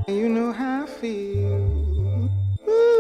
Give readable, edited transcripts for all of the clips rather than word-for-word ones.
You know how I feel. Ooh.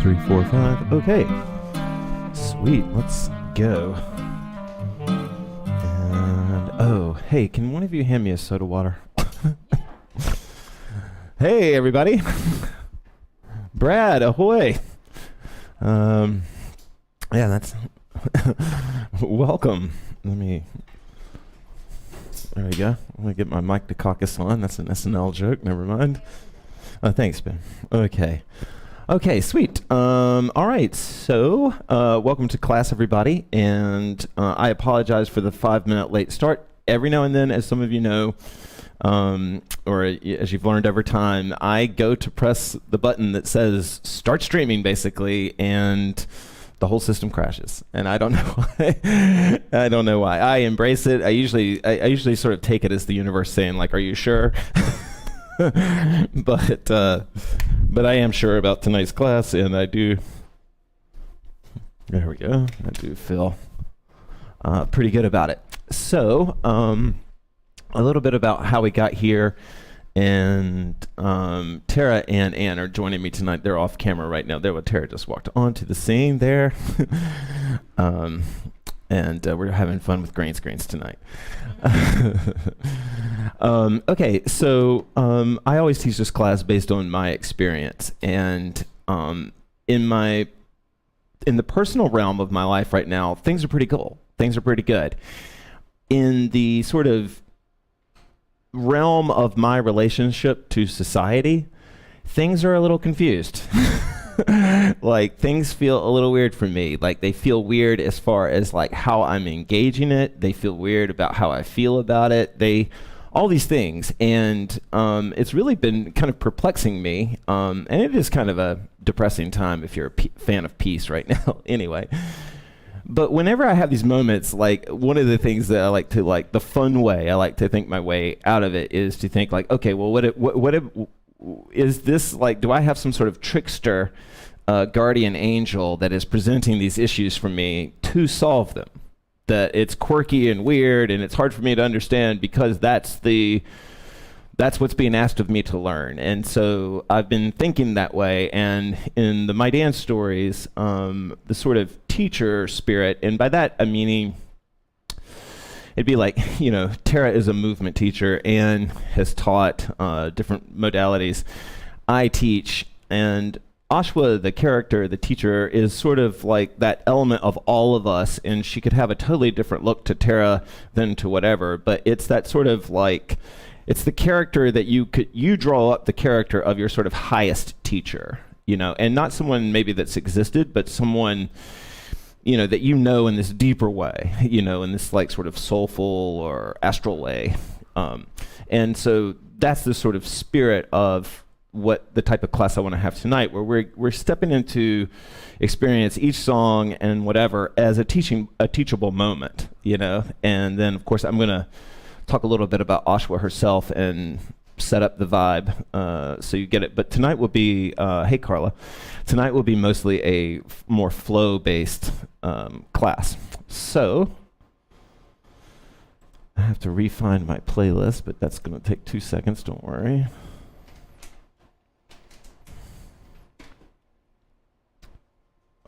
3, 4, 5. Okay. Sweet. Let's go. And oh, hey, can one of you hand me a soda water? Hey, everybody. Brad, ahoy. Yeah, that's welcome. There we go. I'm gonna get my mic to caucus on. That's an SNL joke. Never mind. Thanks, Ben. Okay, sweet. All right, so welcome to class, everybody. And I apologize for the 5-minute late start. Every now and then, as some of you know, or as you've learned over time, I go to press the button that says start streaming, basically, and the whole system crashes. And I don't know why. I don't know why. I embrace it. I usually sort of take it as the universe saying, like, are you sure? But I am sure about tonight's class, and I do. There we go. I do feel pretty good about it. So, a little bit about how we got here, and Tara and Ann are joining me tonight. They're off camera right now. There, Tara just walked onto the scene there, and we're having fun with green screens tonight. Okay, so I always teach this class based on my experience, and in the personal realm of my life right now, things are pretty cool. Things are pretty good. In the sort of realm of my relationship to society, things are a little confused. Like, things feel a little weird for me. Like, they feel weird as far as like how I'm engaging it. They feel weird about how I feel about it. All these things, and it's really been kind of perplexing me, and it is kind of a depressing time if you're a fan of peace right now. Anyway, but whenever I have these moments, like, one of the things that I like to, like, the fun way I like to think my way out of it is to think, like, okay, well, what is this, like, do I have some sort of trickster guardian angel that is presenting these issues for me to solve them? That it's quirky and weird and it's hard for me to understand because that's the that's what's being asked of me to learn. And so I've been thinking that way. And in the Maidan stories, the sort of teacher spirit, and by that I'm meaning it'd be like, Tara is a movement teacher and has taught different modalities. I teach, and Ashua, the character, the teacher, is sort of like that element of all of us, and she could have a totally different look to Tara than to whatever, but it's that sort of like, it's the character that you draw up the character of your sort of highest teacher, and not someone maybe that's existed, but someone, that in this deeper way, in this like sort of soulful or astral way. And so that's the sort of spirit of what the type of class I want to have tonight, where we're stepping into experience each song and whatever as a teachable moment, and then of course I'm going to talk a little bit about Ashua herself and set up the vibe so you get it. But tonight will be, hey Carla, tonight will be mostly a more flow-based class. So I have to refine my playlist, but that's going to take 2 seconds, don't worry.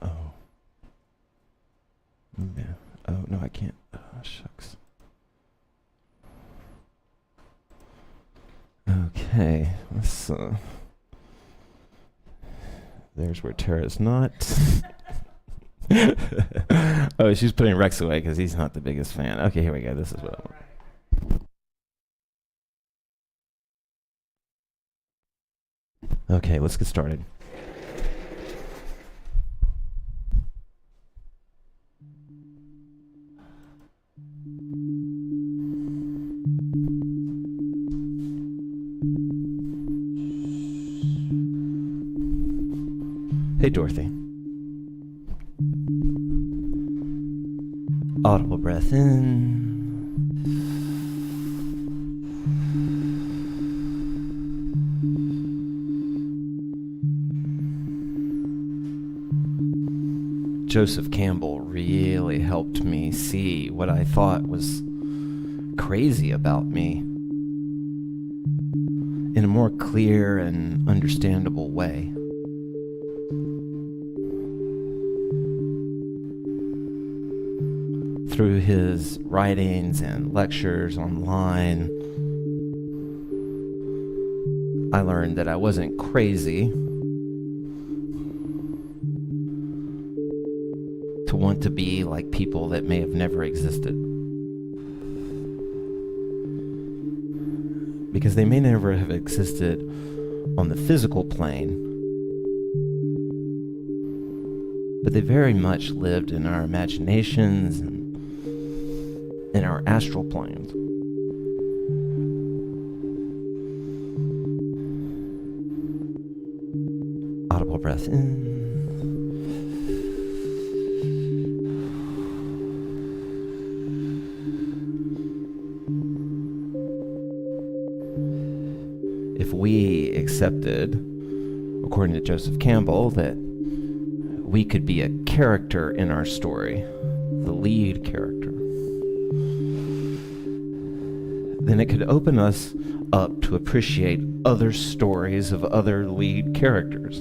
Oh. Yeah. Oh, no, I can't. Oh, shucks. Okay, let's, there's where Tara's not. Oh, she's putting Rex away because he's not the biggest fan. Okay, here we go. This is what I want. Okay, let's get started. Hey, Dorothy. Audible breath in. Joseph Campbell really helped me see what I thought was crazy about me in a more clear and understandable way. Through his writings and lectures online, I learned that I wasn't crazy to want to be like people that may have never existed. Because they may never have existed on the physical plane, but they very much lived in our imaginations and in our astral planes. Audible breath in. If we accepted, according to Joseph Campbell, that we could be a character in our story, the lead character, then it could open us up to appreciate other stories of other lead characters.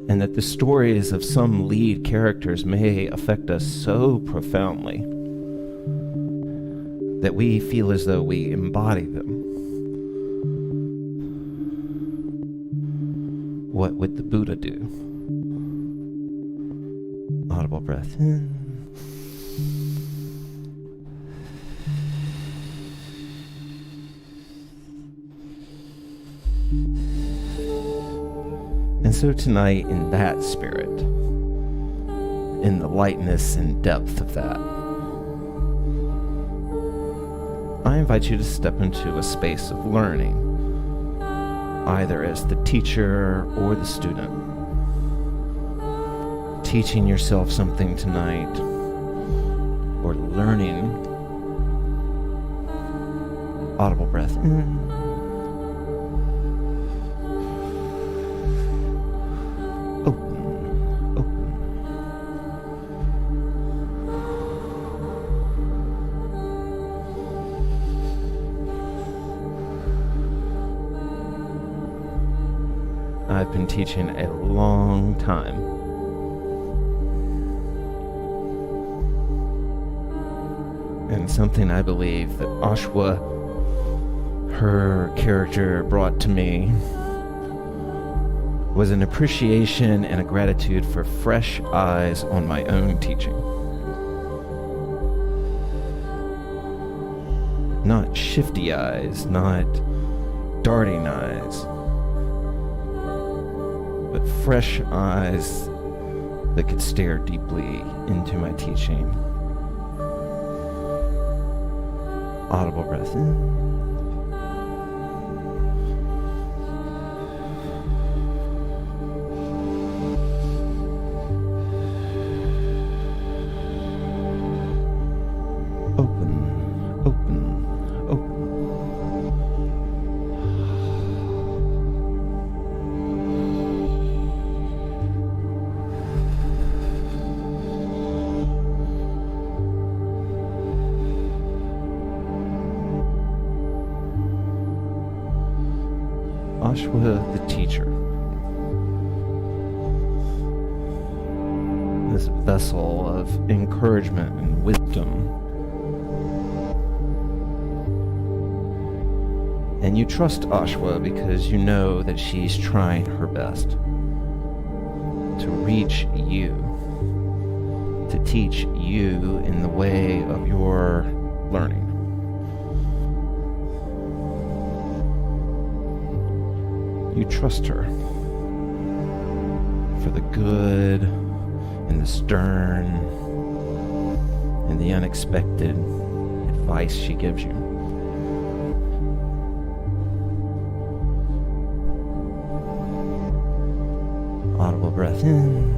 And that the stories of some lead characters may affect us so profoundly that we feel as though we embody them. What would the Buddha do? Audible breath in. And so tonight, in that spirit, in the lightness and depth of that, I invite you to step into a space of learning, either as the teacher or the student, teaching yourself something tonight, or learning. Audible breath in. I've been teaching a long time. And something I believe that Ashua, her character, brought to me was an appreciation and a gratitude for fresh eyes on my own teaching. Not shifty eyes, not darting eyes, but fresh eyes that could stare deeply into my teaching. Audible breath in. Ashua the teacher, this vessel of encouragement and wisdom. And you trust Ashua because you know that she's trying her best to reach you, to teach you in the way of your learning. You trust her for the good and the stern and the unexpected advice she gives you. Audible breath in.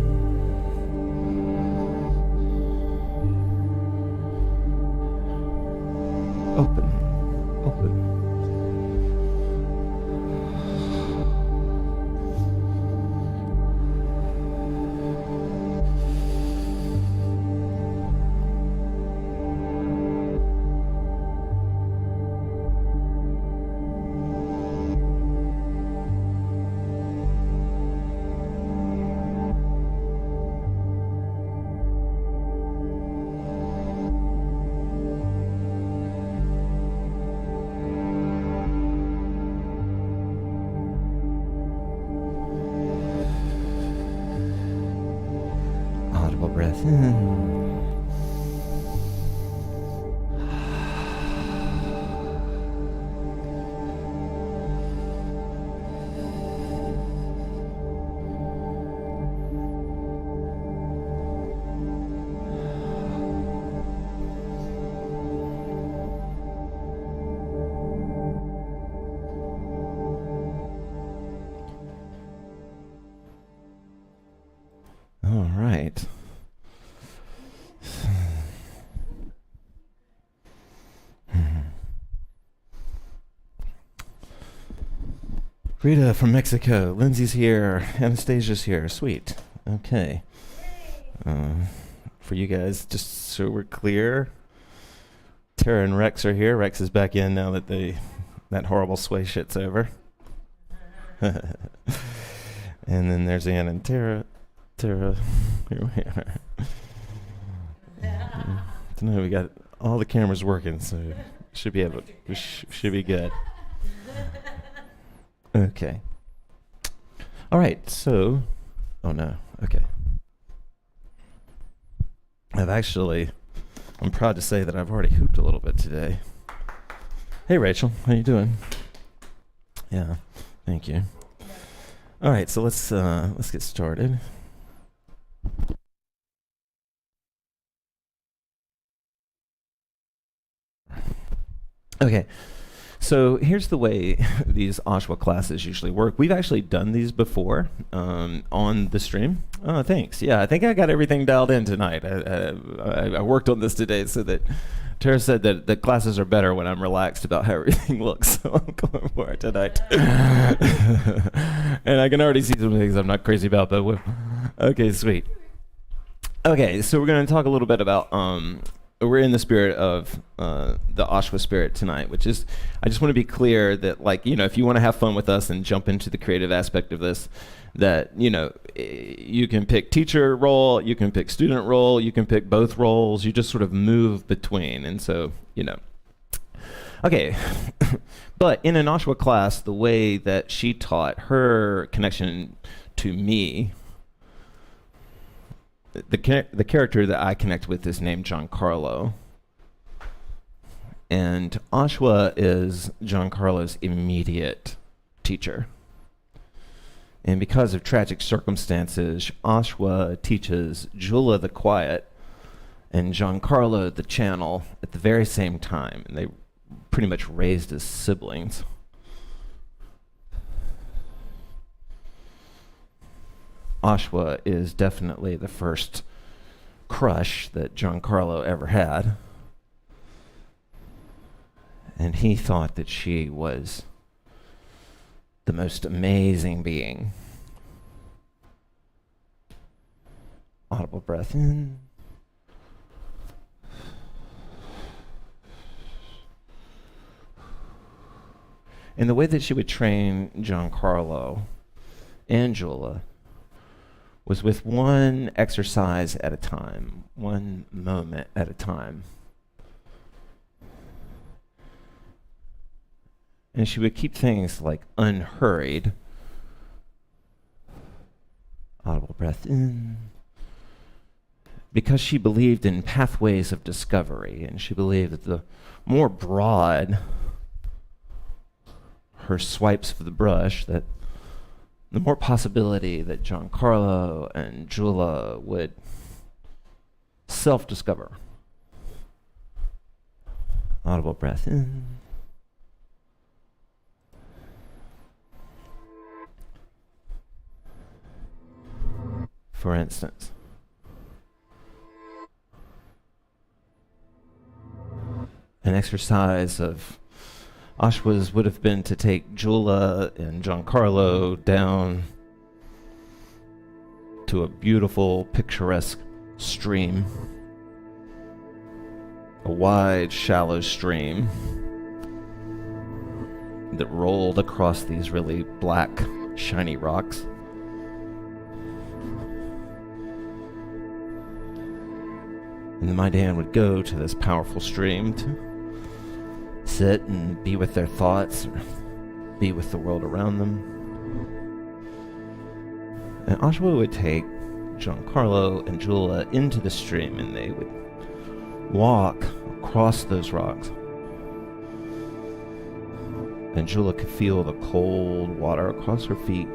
Open, open. Breath in. All right. Rita from Mexico. Lindsay's here. Anastasia's here. Sweet. Okay. For you guys, just so we're clear, Tara and Rex are here. Rex is back in now that that horrible sway shit's over. And then there's Ann and Tara. Here we are. Tonight we got all the cameras working, so we should be good. Okay. All right, so, oh no, okay. I'm proud to say that I've already hooped a little bit today. Hey Rachel, how you doing? Yeah, thank you. All right, so let's get started. Okay. So here's the way these Ashua classes usually work. We've actually done these before on the stream. Oh, thanks. Yeah, I think I got everything dialed in tonight. I worked on this today so that Tara said that the classes are better when I'm relaxed about how everything looks. So I'm going for it tonight. And I can already see some things I'm not crazy about, but okay, sweet. Okay, so we're going to talk a little bit about we're in the spirit of the Ashua spirit tonight, which is, I just want to be clear that, like, if you want to have fun with us and jump into the creative aspect of this, that, you can pick teacher role, you can pick student role, you can pick both roles, you just sort of move between. And so, Okay, but in an Ashua class, the way that she taught, her connection to me, the character that I connect with is named Giancarlo. And Ashua is Giancarlo's immediate teacher. And because of tragic circumstances, Ashua teaches Jula the quiet and Giancarlo the channel at the very same time. And they pretty much raised as siblings. Ashua is definitely the first crush that Giancarlo ever had. And he thought that she was the most amazing being. Audible breath in. And the way that she would train Giancarlo and Jula was with one exercise at a time, one moment at a time. And she would keep things like unhurried. Audible breath in. Because she believed in pathways of discovery, and she believed that the more broad her swipes of the brush, that the more possibility that Giancarlo and Jula would self-discover. Audible breath in. For instance, an exercise of Ashua's would have been to take Jula and Giancarlo down to a beautiful, picturesque stream, a wide, shallow stream that rolled across these really black, shiny rocks. And the Maidan would go to this powerful stream to sit and be with their thoughts, or be with the world around them. And Ashua would take Giancarlo and Jula into the stream, and they would walk across those rocks. And Jula could feel the cold water across her feet.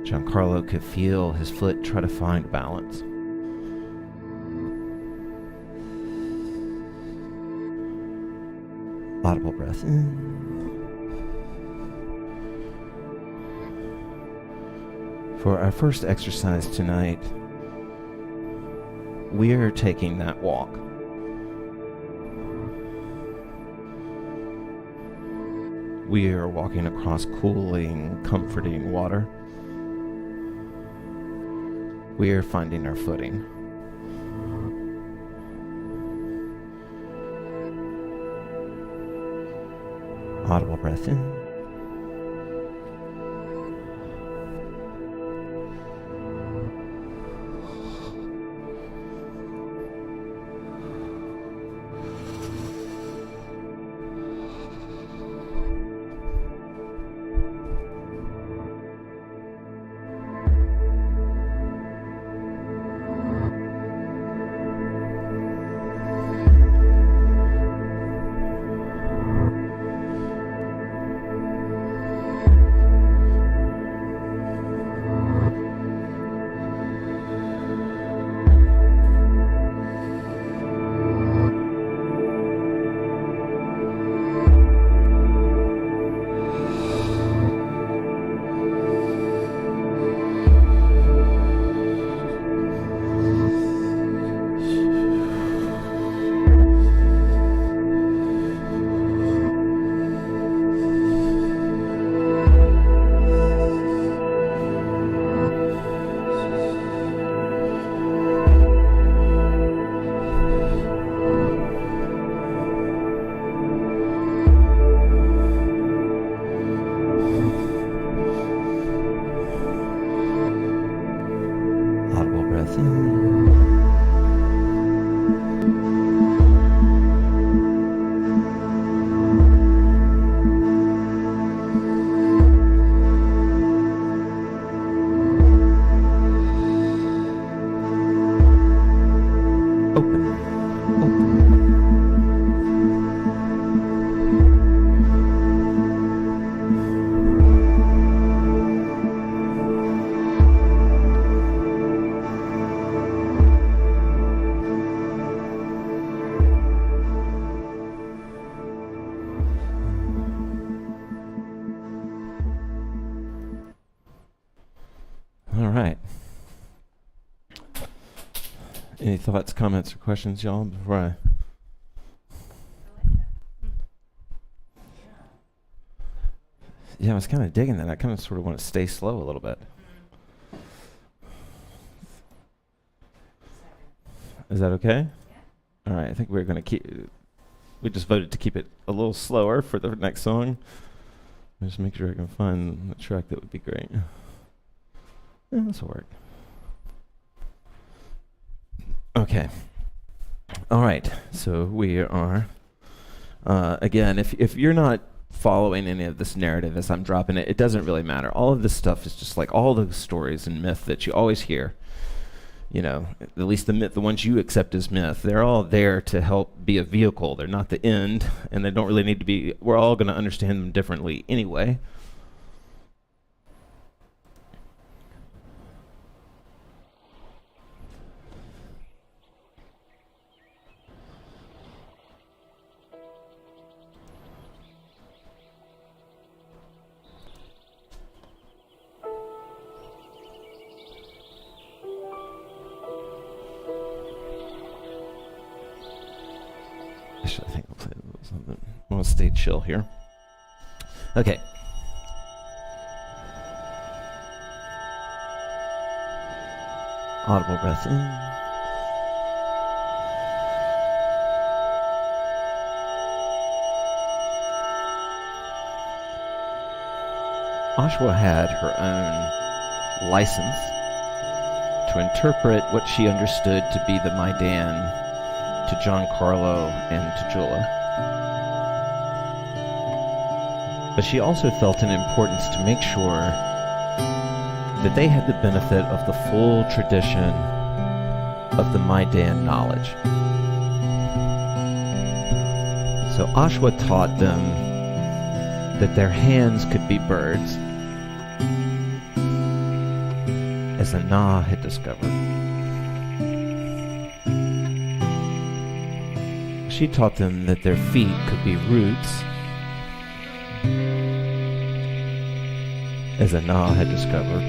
Giancarlo could feel his foot try to find balance. Audible breath in. For our first exercise tonight, we're taking that walk. We are walking across cooling, comforting water. We are finding our footing. Audible breath in. Any thoughts, comments, or questions, y'all, before I... Yeah, I was kind of digging that. I kind of sort of want to stay slow a little bit. Is that okay? All right, I think we're going to keep... We just voted to keep it a little slower for the next song. Just make sure I can find the track that would be great. Yeah, this will work. Okay. All right, so we are... again, if you're not following any of this narrative as I'm dropping it, it doesn't really matter. All of this stuff is just like all the stories and myth that you always hear. You know, at least the myth, the ones you accept as myth, they're all there to help be a vehicle. They're not the end, and they don't really need to be. We're all going to understand them differently anyway. Actually, I think I'll play a little something. I'm going to stay chill here. Okay. Audible breath in. Ashua had her own license to interpret what she understood to be the Maidan to Giancarlo and to Jula. But she also felt an importance to make sure that they had the benefit of the full tradition of the Maidan knowledge. So Ashua taught them that their hands could be birds, as Anna had discovered. She taught them that their feet could be roots, as Anna had discovered.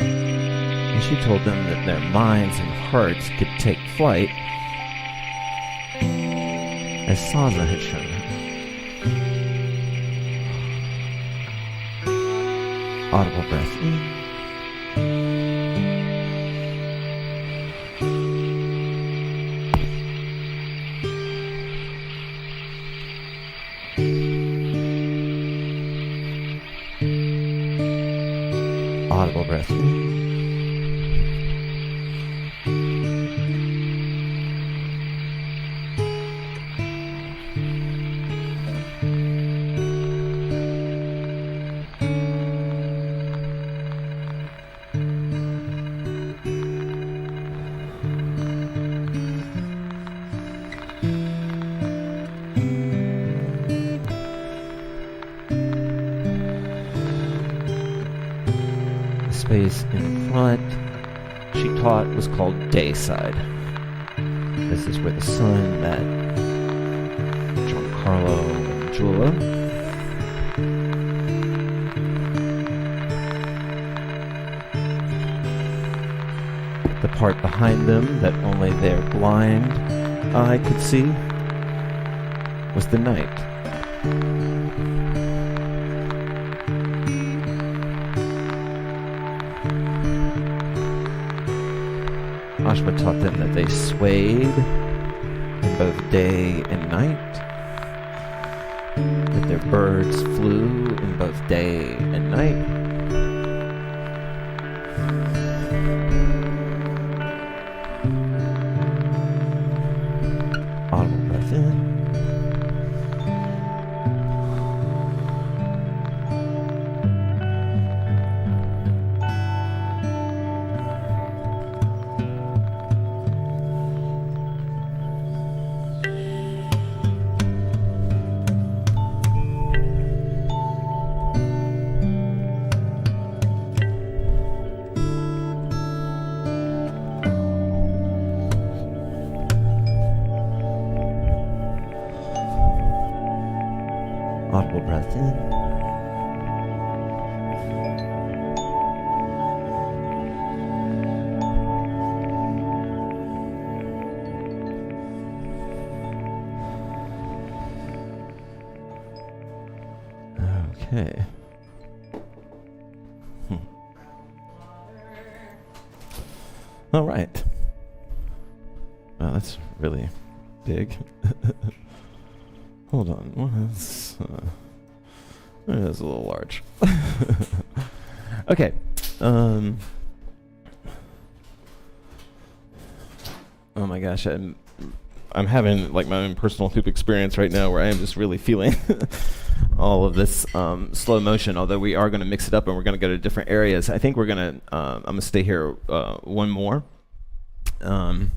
And she told them that their minds and hearts could take flight, as Saza had shown her. Audible breath in. Audible breath in. Space in front, she taught, was called Dayside. This is where the sun met Giancarlo and Jula. The part behind them that only their blind eye could see was the night. Ashua taught them that they swayed in both day and night, that their birds flew in both day and night, audible breath in. Okay. All right. Wow, that's really big. Hold on. That is a little large. Okay. Oh my gosh, I'm having like my own personal hoop experience right now where I am just really feeling all of this slow motion, although we are going to mix it up and we're going to go to different areas. I think we're going to, I'm going to stay here one more. And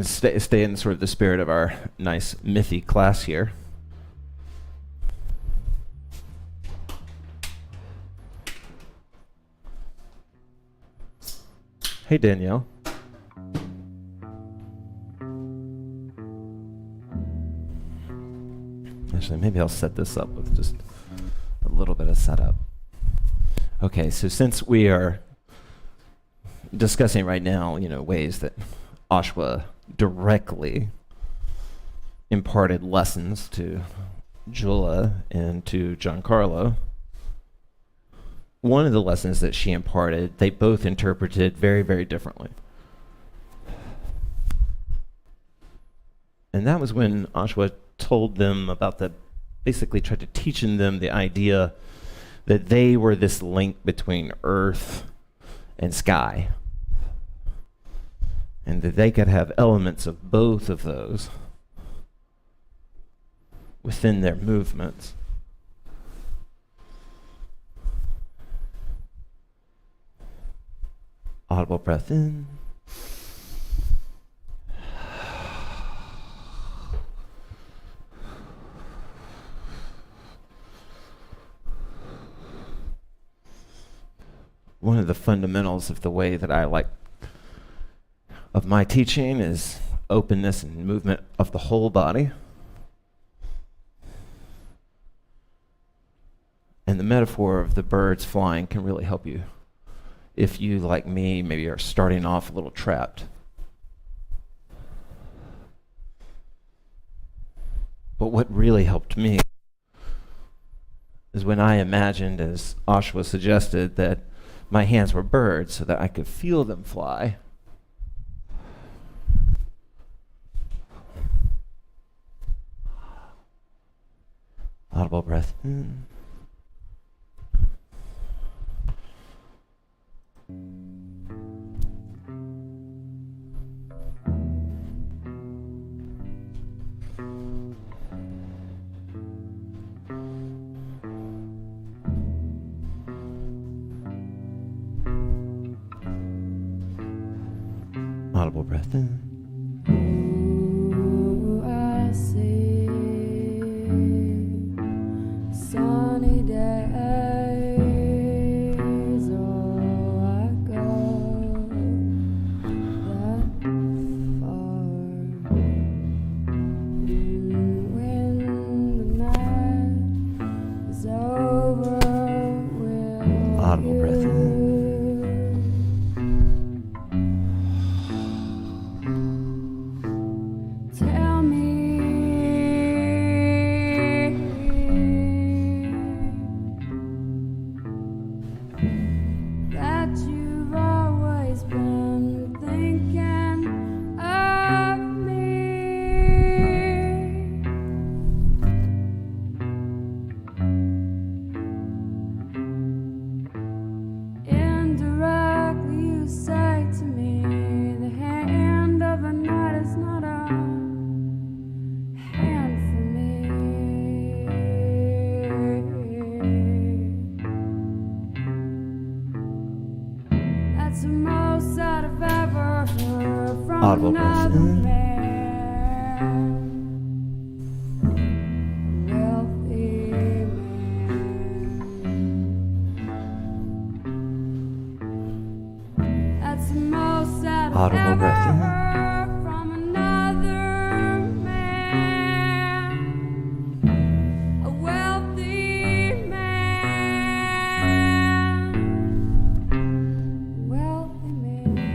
stay in sort of the spirit of our nice mythy class here. Hey, Danielle. Actually, maybe I'll set this up with just a little bit of setup. Okay, so since we are discussing right now, ways that Ashua directly imparted lessons to Jula and to Giancarlo, one of the lessons that she imparted, they both interpreted very, very differently. And that was when Ashua told them about basically tried to teach them the idea that they were this link between earth and sky. And that they could have elements of both of those within their movements. Audible breath in. One of the fundamentals of the way that I like of my teaching is openness and movement of the whole body. And the metaphor of the birds flying can really help you if you, like me, maybe are starting off a little trapped. But what really helped me is when I imagined, as Ashua suggested, that my hands were birds so that I could feel them fly. Audible breath in. Audible breath in. Ooh, I see sunny days. Oh, I go that far. When the night is over, will Audible breath in. tell me that you've always been thinking of me? Indirectly you say to me, the hand of the night is not a hand for me. That's the most that I've ever heard from Audible breath another in. man. A wealthy man. That's the most that I've Audible ever breath in. heard from another man. A wealthy man. A wealthy man.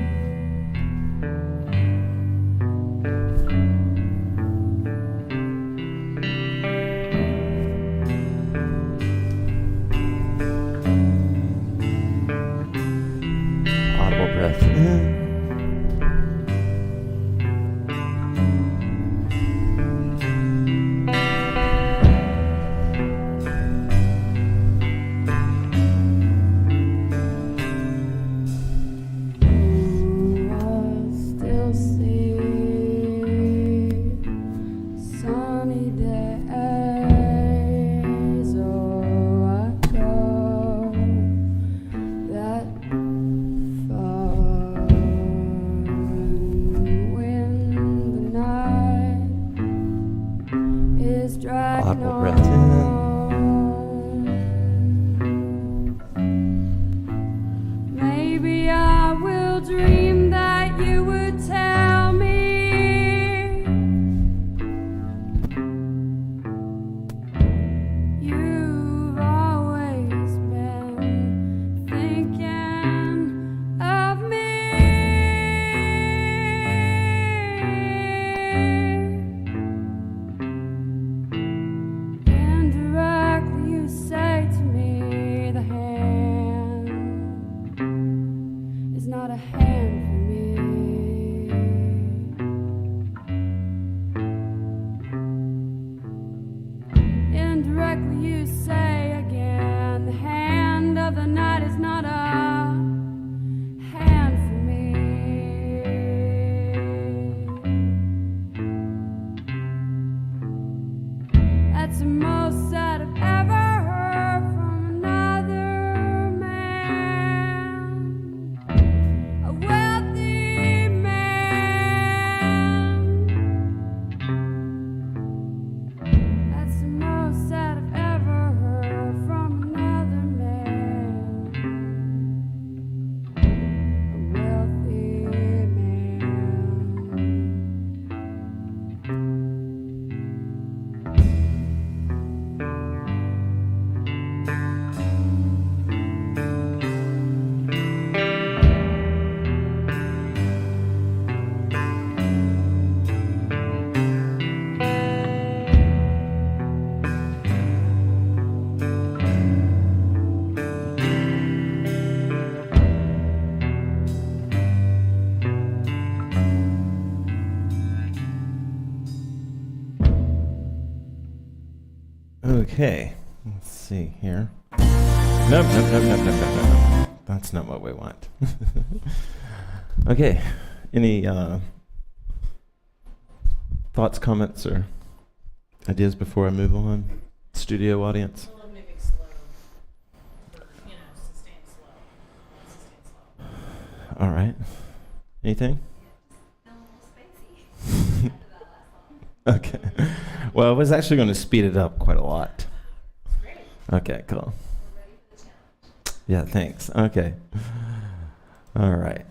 Okay, let's see here. Nope. That's not what we want. Okay, any thoughts, comments, or ideas before I move on? Studio audience? I love moving slow. Or, sustain slow. All right. Anything? Okay. Well, I was actually going to speed it up quite a lot. Great. Okay, cool. Yeah, thanks. Okay. All right.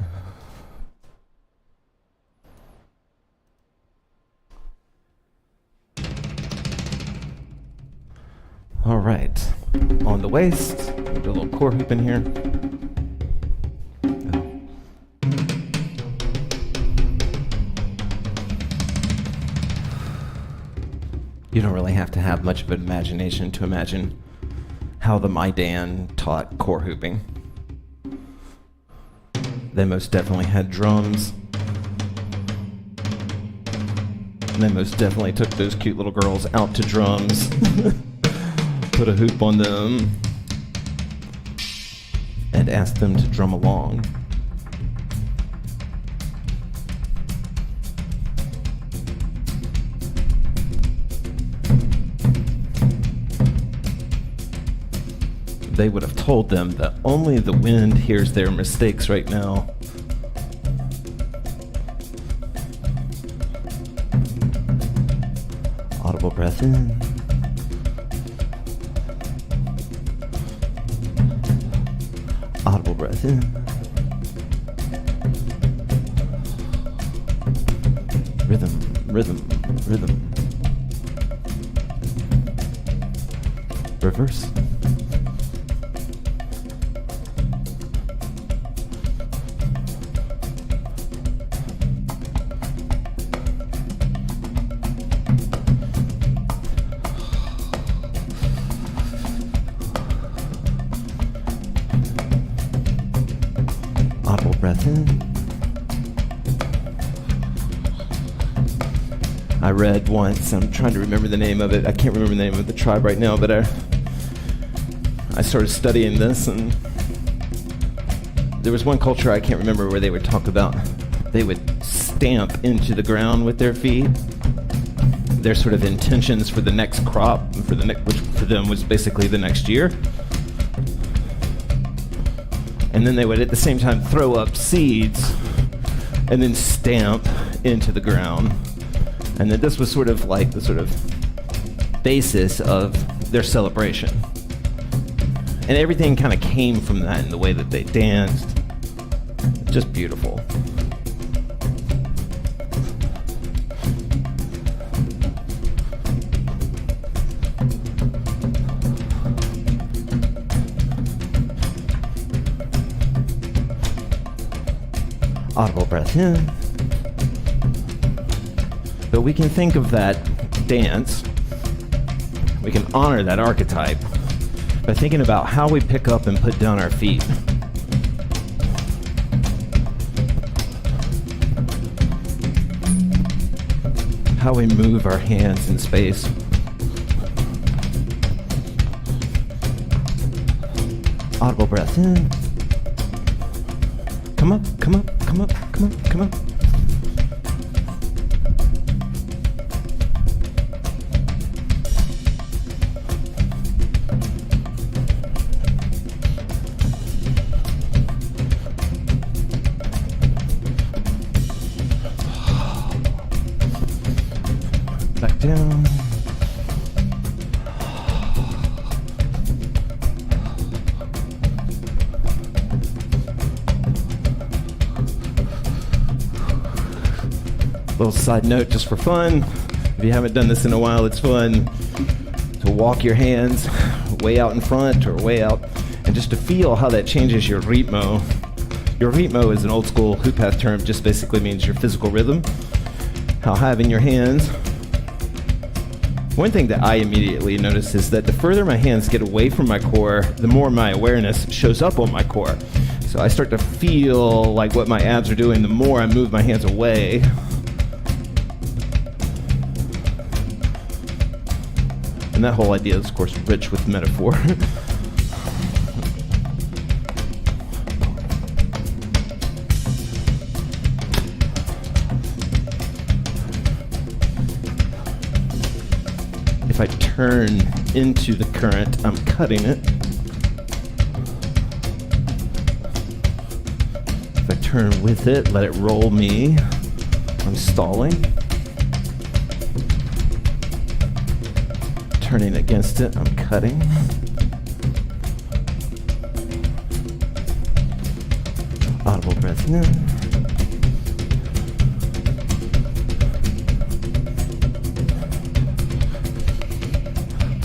All right. On the waist, do a little core hoop in here. You don't really have to have much of an imagination to imagine how the Maidan taught core hooping. They most definitely had drums. And they most definitely took those cute little girls out to drums, put a hoop on them, and asked them to drum along. They would have told them that only the wind hears their mistakes right now. Audible breath in. Audible breath in. Rhythm, rhythm, rhythm. Reverse. Audible breath in. I read once, I'm trying to remember the name of it. I can't remember the name of the tribe right now, but I started studying this, and there was one culture I can't remember where they would talk about, they would stamp into the ground with their feet. Their sort of intentions for the next crop, which for them was basically the next year. And then they would at the same time throw up seeds and then stamp into the ground. And that this was sort of like the sort of basis of their celebration. And everything kind of came from that in the way that they danced. Just beautiful. Audible breath in. But we can think of that dance, we can honor that archetype by thinking about how we pick up and put down our feet. How we move our hands in space. Audible breath in. Come up, come up, come up, come up, come up. Back down. Little side note just for fun. If you haven't done this in a while, it's fun to walk your hands way out in front or way out and just to feel how that changes your ritmo. Your ritmo is an old school HoopPath term, just basically means your physical rhythm. How having your hands. One thing that I immediately notice is that the further my hands get away from my core, the more my awareness shows up on my core. So I start to feel like what my abs are doing the more I move my hands away. And that whole idea is, of course, rich with metaphor. If I turn into the current, I'm cutting it. If I turn with it, let it roll me, I'm stalling. Turning against it, I'm cutting. Audible breath in.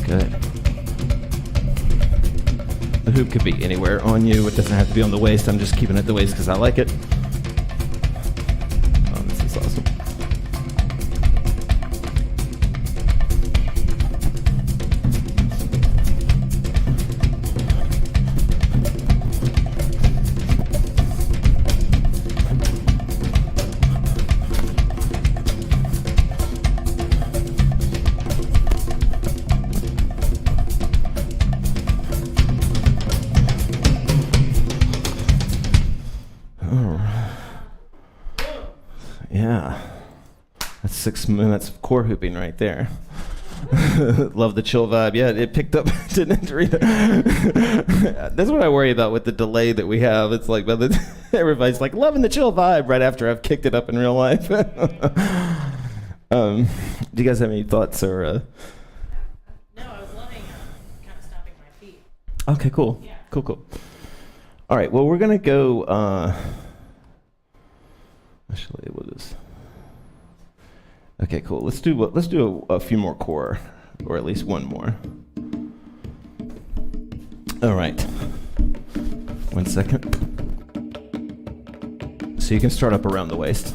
Good. The hoop could be anywhere on you. It doesn't have to be on the waist. I'm just keeping it at the waist because I like it. Oh, this is awesome. Yeah, that's 6 minutes of core hooping right there. Love the chill vibe. Yeah, it picked up. Didn't read it. That's what I worry about with the delay that we have. It's like, well, everybody's like loving the chill vibe right after I've kicked it up in real life. Do you guys have any thoughts or? No, I was loving kind of stopping my feet. Okay, cool. Yeah. Cool. All right. Well, we're gonna go. Actually, we'll just. Okay, cool. Let's do a few more core, or at least one more. All right. 1 second. So you can start up around the waist.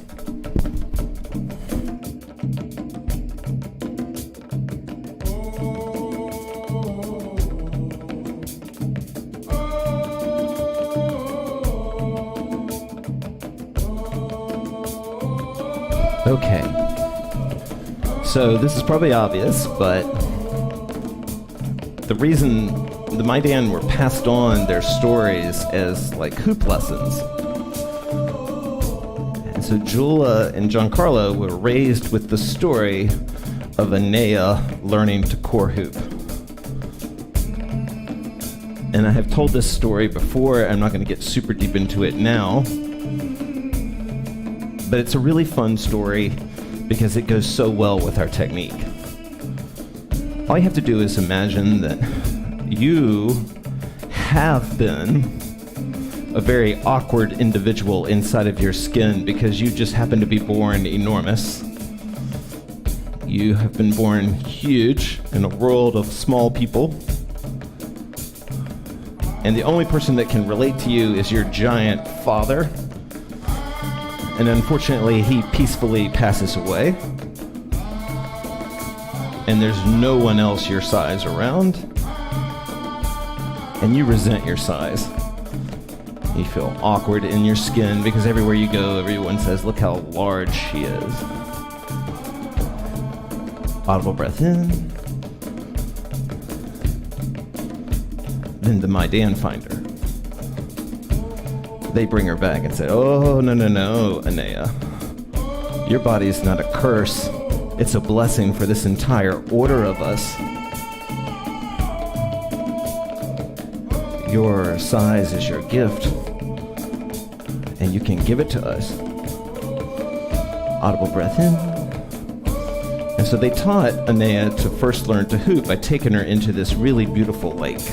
Okay. So this is probably obvious, but the reason the Maidan were passed on their stories as like hoop lessons. And so Jula and Giancarlo were raised with the story of Anea learning to core hoop. And I have told this story before. I'm not going to get super deep into it now. But it's a really fun story because it goes so well with our technique. All you have to do is imagine that you have been a very awkward individual inside of your skin because you just happen to be born enormous. You have been born huge in a world of small people. And the only person that can relate to you is your giant father. And unfortunately, he peacefully passes away. And there's no one else your size around. And you resent your size. You feel awkward in your skin because everywhere you go, everyone says, look how large she is. Audible breath in. Then the Maidan find her. They bring her back and say, oh, no, Anea. Your body's not a curse. It's a blessing for this entire order of us. Your size is your gift. And you can give it to us. Audible breath in. And so they taught Anea to first learn to hoop by taking her into this really beautiful lake.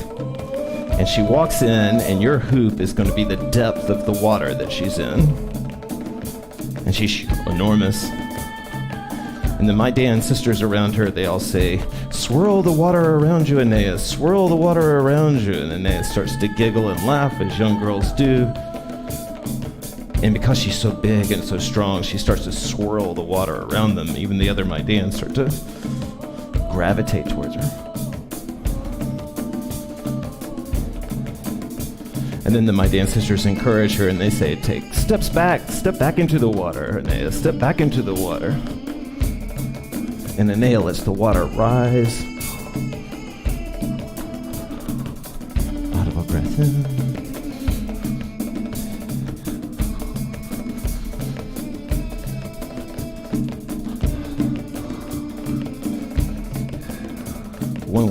And she walks in, and your hoop is going to be the depth of the water that she's in. And she's enormous. And the Maidan sisters around her, they all say, swirl the water around you, Anea. Swirl the water around you. And Anea starts to giggle and laugh, as young girls do. And because she's so big and so strong, she starts to swirl the water around them. Even the other Maidan start to gravitate towards her. And then the Maidan sisters encourage her, and they say, take step back into the water, Anea, step back into the water. And Anea lets the water rise. One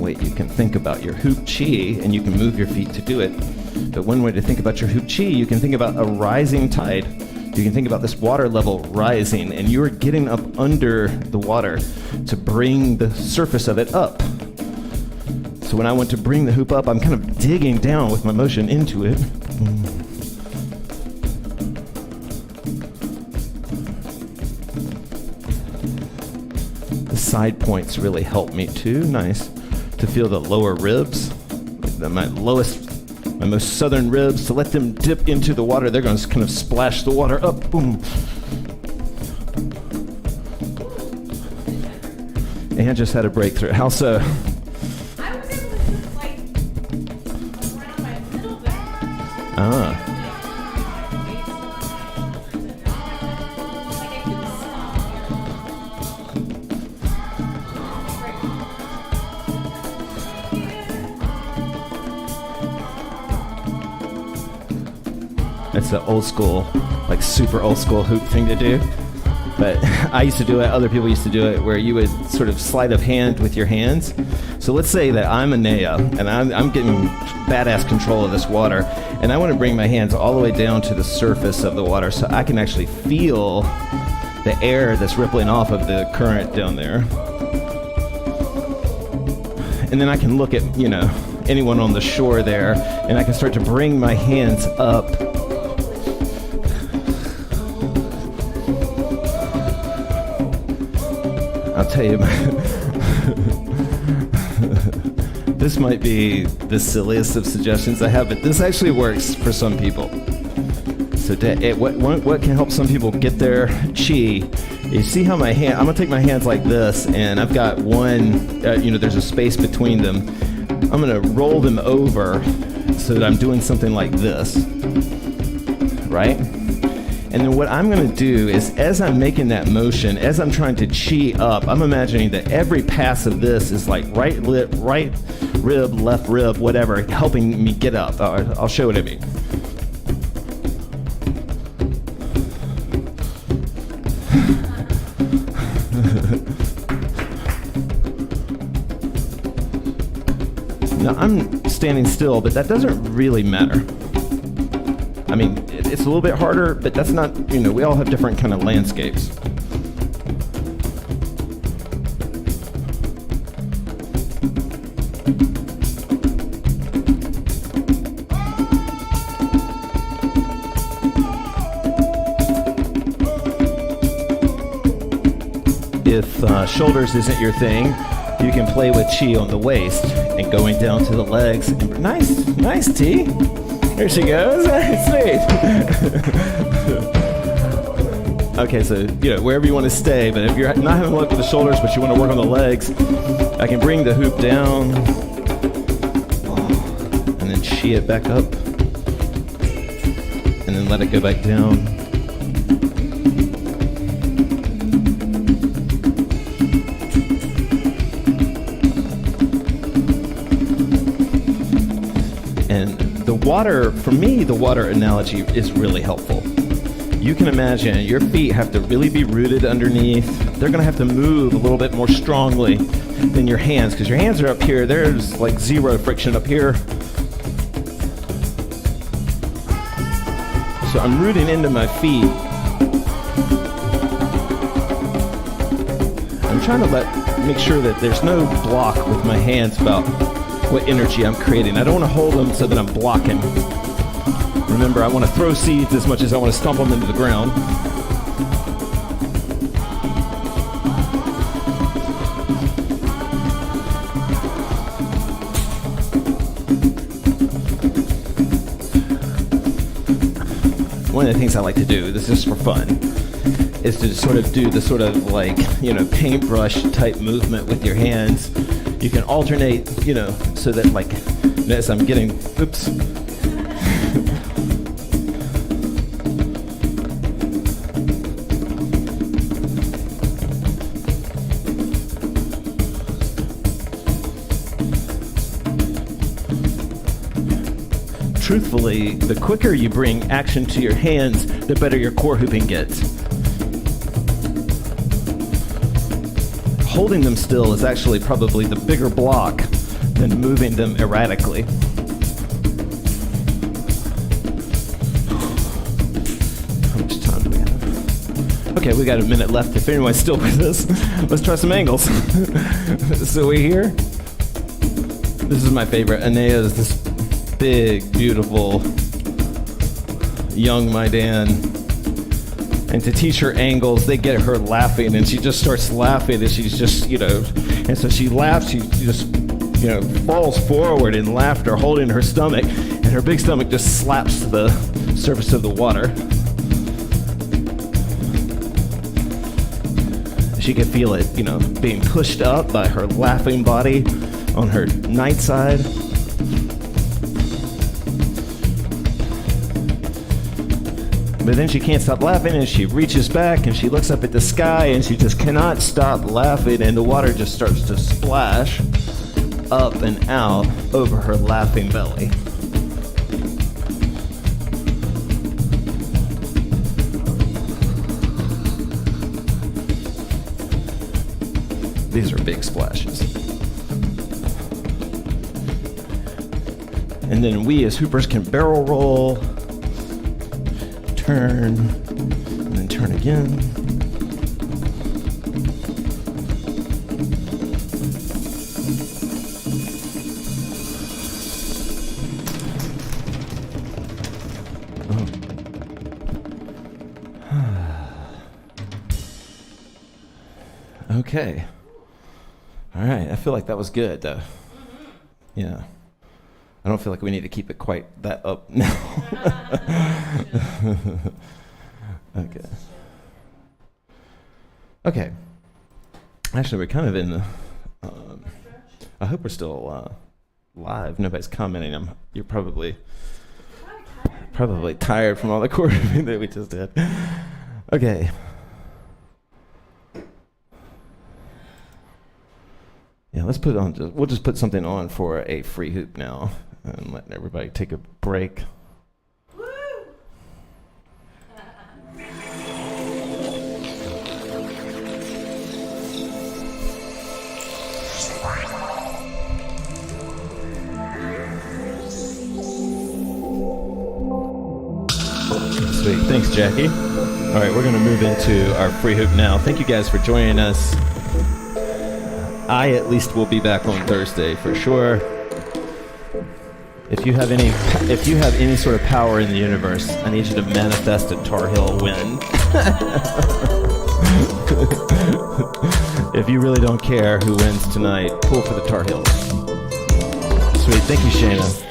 way you can think about your hoop chi, and you can move your feet to do it, but one way to think about your hoop chi, you can think about a rising tide. You can think about this water level rising, and you're getting up under the water to bring the surface of it up. So when I want to bring the hoop up, I'm kind of digging down with my motion into it. The side points really help me too. Nice. To feel the lower ribs, my most southern ribs, to let them dip into the water. They're going to kind of splash the water up. Boom. And just had a breakthrough. How so? I was able to like around my middle back. Ah. It's an old school, like super old school hoop thing to do. But I used to do it, other people used to do it, where you would sort of sleight of hand with your hands. So let's say that I'm a Nea, and I'm getting badass control of this water, and I want to bring my hands all the way down to the surface of the water so I can actually feel the air that's rippling off of the current down there. And then I can look at, anyone on the shore there, and I can start to bring my hands up. I'll tell you, this might be the silliest of suggestions I have, but this actually works for some people. So what can help some people get their chi? You see how my hand, I'm gonna take my hands like this, and I've got one, there's a space between them. I'm gonna roll them over so that I'm doing something like this, right? And then what I'm going to do is, as I'm making that motion, as I'm trying to chi up, I'm imagining that every pass of this is like right rib, left rib, whatever, helping me get up. I'll show what I mean. Now, I'm standing still, but that doesn't really matter. I mean, it's a little bit harder, but that's not, we all have different kind of landscapes. If shoulders isn't your thing, you can play with chi on the waist and going down to the legs. And nice T. There she goes. Sweet. Okay, so wherever you want to stay, but if you're not having luck with the shoulders, but you want to work on the legs, I can bring the hoop down and then chi it back up, and then let it go back down. For me, the water analogy is really helpful. You can imagine your feet have to really be rooted underneath. They're going to have to move a little bit more strongly than your hands, because your hands are up here. There's like zero friction up here. So I'm rooting into my feet. I'm trying to make sure that there's no block with my hands about what energy I'm creating. I don't want to hold them so that I'm blocking. Remember, I want to throw seeds as much as I want to stomp them into the ground. One of the things I like to do, this is just for fun, is to sort of do the sort of like, paintbrush type movement with your hands. You can alternate, so that like, as I'm getting, oops. truthfully, the quicker you bring action to your hands, the better your core hooping gets. Holding them still is actually probably the bigger block than moving them erratically. How much time do we have? Okay, we got a minute left. If anyone's still with us, let's try some angles. So we're here. This is my favorite. Anea is this big, beautiful, young Maidan. And to teach her angles, they get her laughing, and she just starts laughing, and she's just, and so she laughs, she just, falls forward in laughter, holding her stomach, and her big stomach just slaps the surface of the water. She could feel it, being pushed up by her laughing body on her night side. But then she can't stop laughing, and she reaches back and she looks up at the sky, and she just cannot stop laughing, and the water just starts to splash up and out over her laughing belly. These are big splashes. And then we as hoopers can barrel roll, turn, and then turn again. Okay. All right. I feel like that was good, though. Yeah. I don't feel like we need to keep it quite that up now. Okay. Okay. Actually, we're kind of in the. I hope we're still live. Nobody's commenting. You're probably tired from all the recording that we just did. Okay. Yeah, let's put on. We'll just put something on for a free hoop now, and let everybody take a break. Woo! Sweet, thanks, Jackie. All right, we're gonna move into our free hoop now. Thank you guys for joining us. I at least will be back on Thursday for sure. If you have any sort of power in the universe, I need you to manifest a Tar Heel win. If you really don't care who wins tonight, pull for the Tar Heels. Sweet, thank you, Shayna.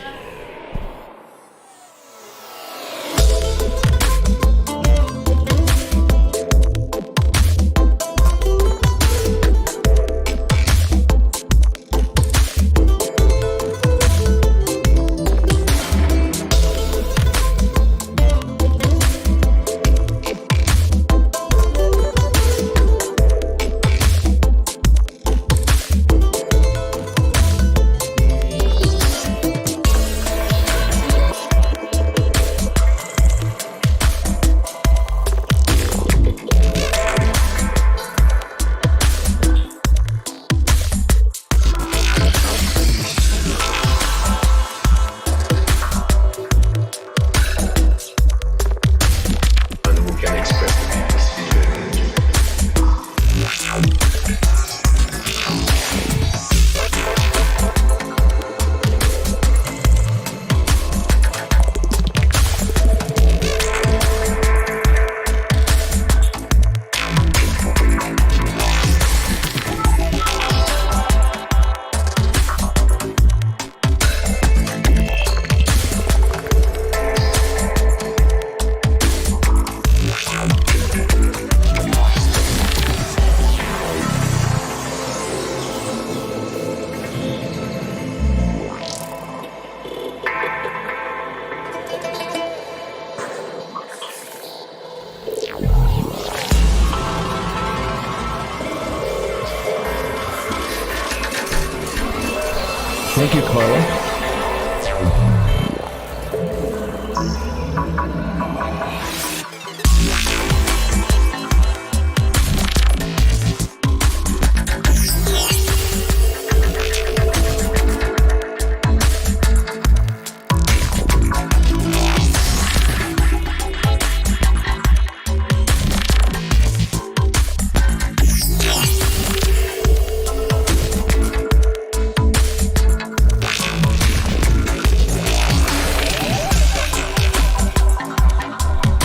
Thank you, Carla.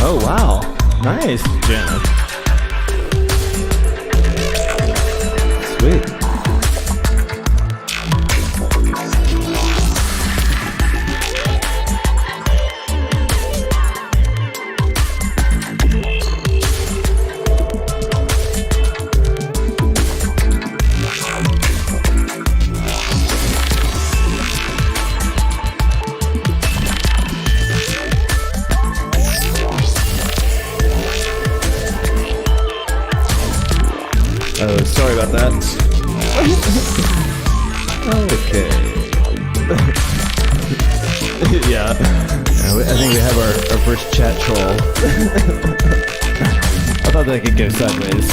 Oh, wow. Nice, Janet. Sweet. Oh, sorry about that. Okay. Yeah. I think we have our first chat troll. I thought that could go sideways.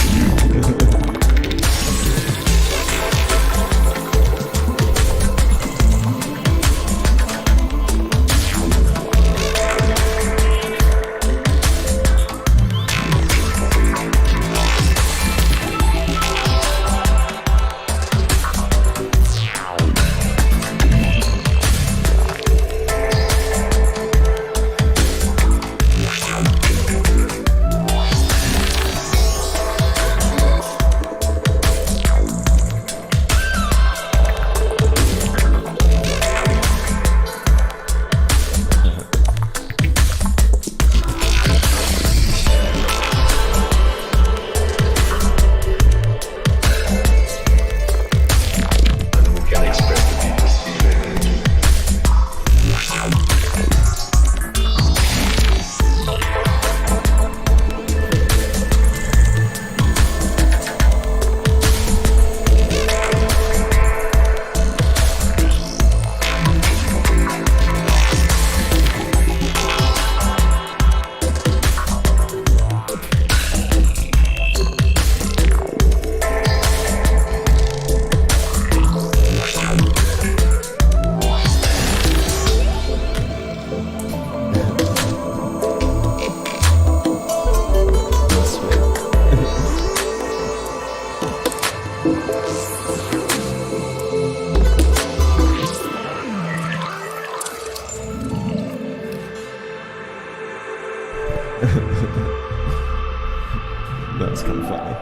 That's kind of funny.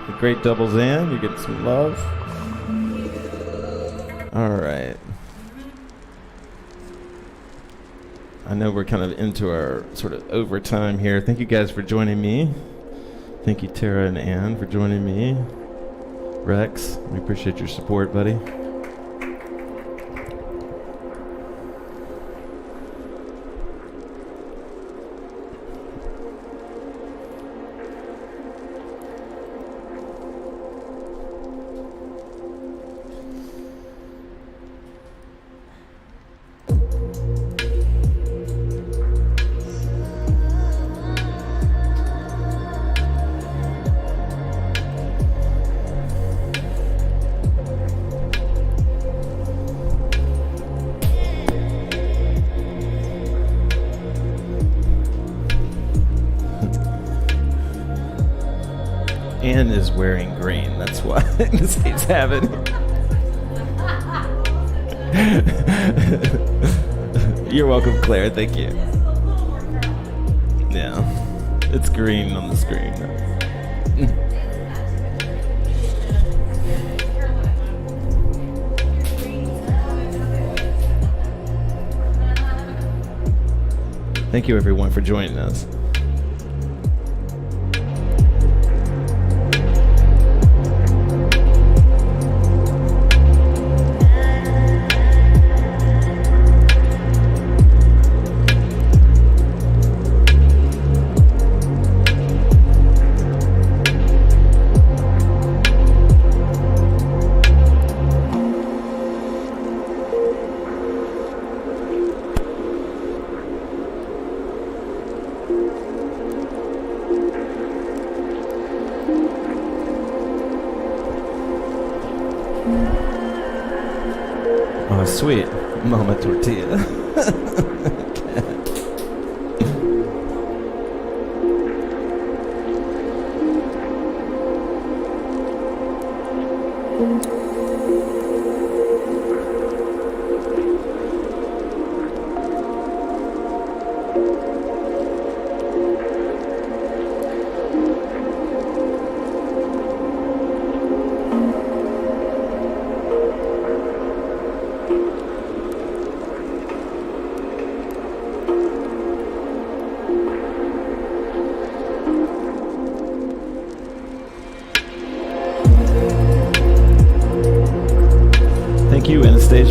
The great doubles in, you get some love. All right. I know we're kind of into our sort of overtime here. Thank you guys for joining me. Thank you, Tara and Ann, for joining me. Rex, we appreciate your support, buddy. Anne is wearing green. That's why this keeps happening. You're welcome, Claire. Thank you. Yeah, it's green on the screen. Thank you, everyone, for joining us. Oh, sweet. Mama Tortilla.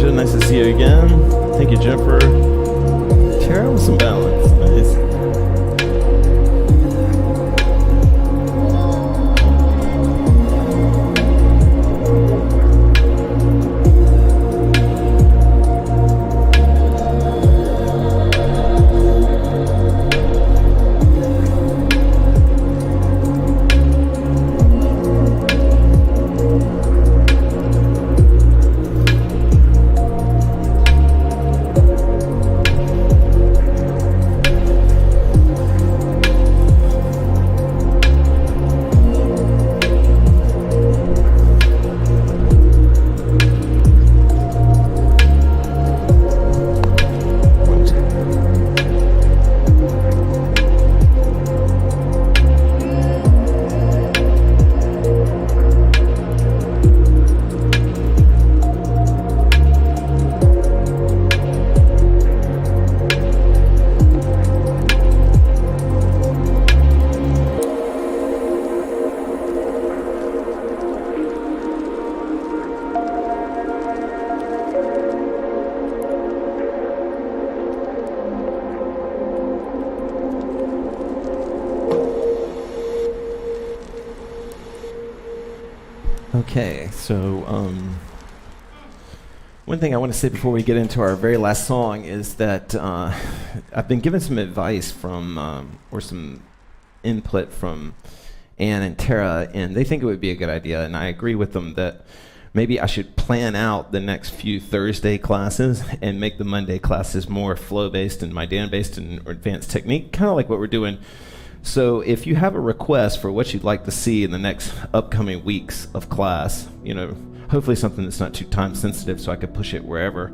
Elijah. Nice to see you again. Thank you, Jennifer. Tara with some balance. Nice. Okay, so one thing I want to say before we get into our very last song is that I've been given some advice from, or some input from Ann and Tara, and they think it would be a good idea, and I agree with them that maybe I should plan out the next few Thursday classes and make the Monday classes more flow-based and Maidan-based and advanced technique, kind of like what we're doing. So if you have a request for what you'd like to see in the next upcoming weeks of class, you know, hopefully something that's not too time sensitive so I could push it wherever,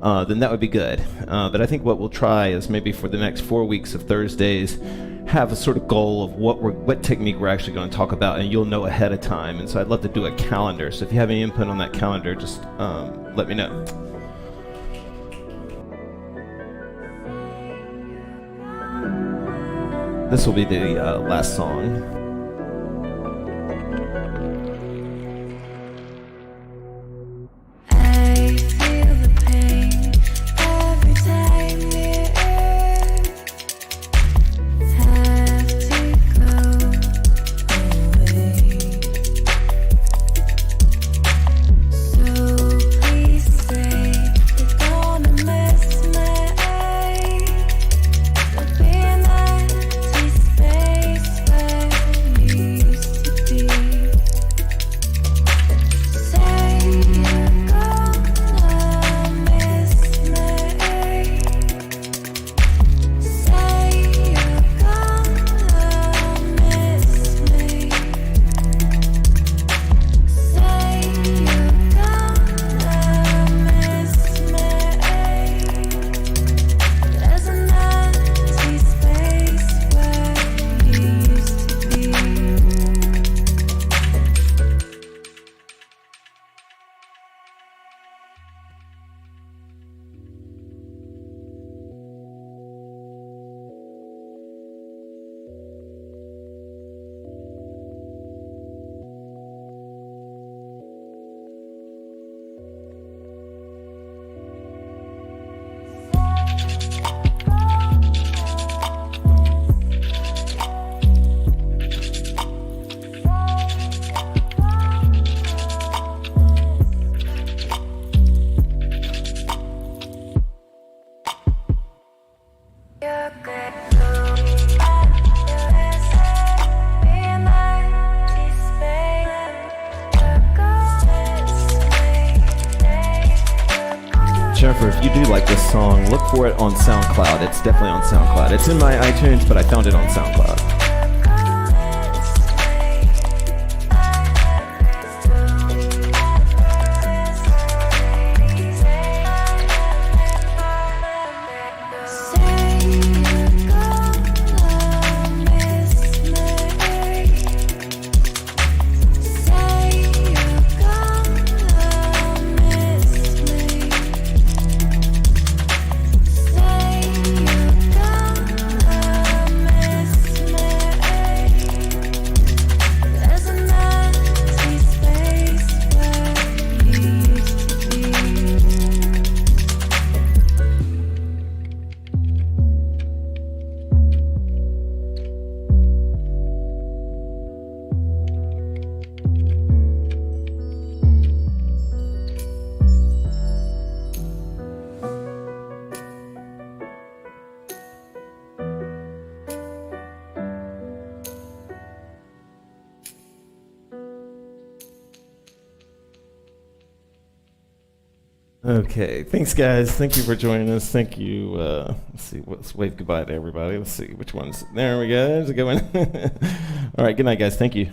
then that would be good. But I think what we'll try is maybe for the next 4 weeks of Thursdays, have a sort of goal of what technique we're actually going to talk about, and you'll know ahead of time. And so I'd love to do a calendar. So if you have any input on that calendar, just let me know. This will be the last song. I feel the pain every time you have to go away. So please stay. You're gonna miss me. There'll be an empty space where you used to be. Say you're gonna miss me. Say you're gonna miss me. Say you're gonna miss me. There's an empty space where you used to be. You're good. Be an empty space. You're gonna miss me. Jennifer, if you do like this song, look for it on SoundCloud. It's definitely on SoundCloud. It's in my iTunes, but I found it on SoundCloud. Say you're gonna miss me. Okay, thanks, guys. Thank you for joining us. Thank you. Let's see. Let's wave goodbye to everybody. Let's see which ones. There we go. There's a good one. All right. Good night, guys. Thank you.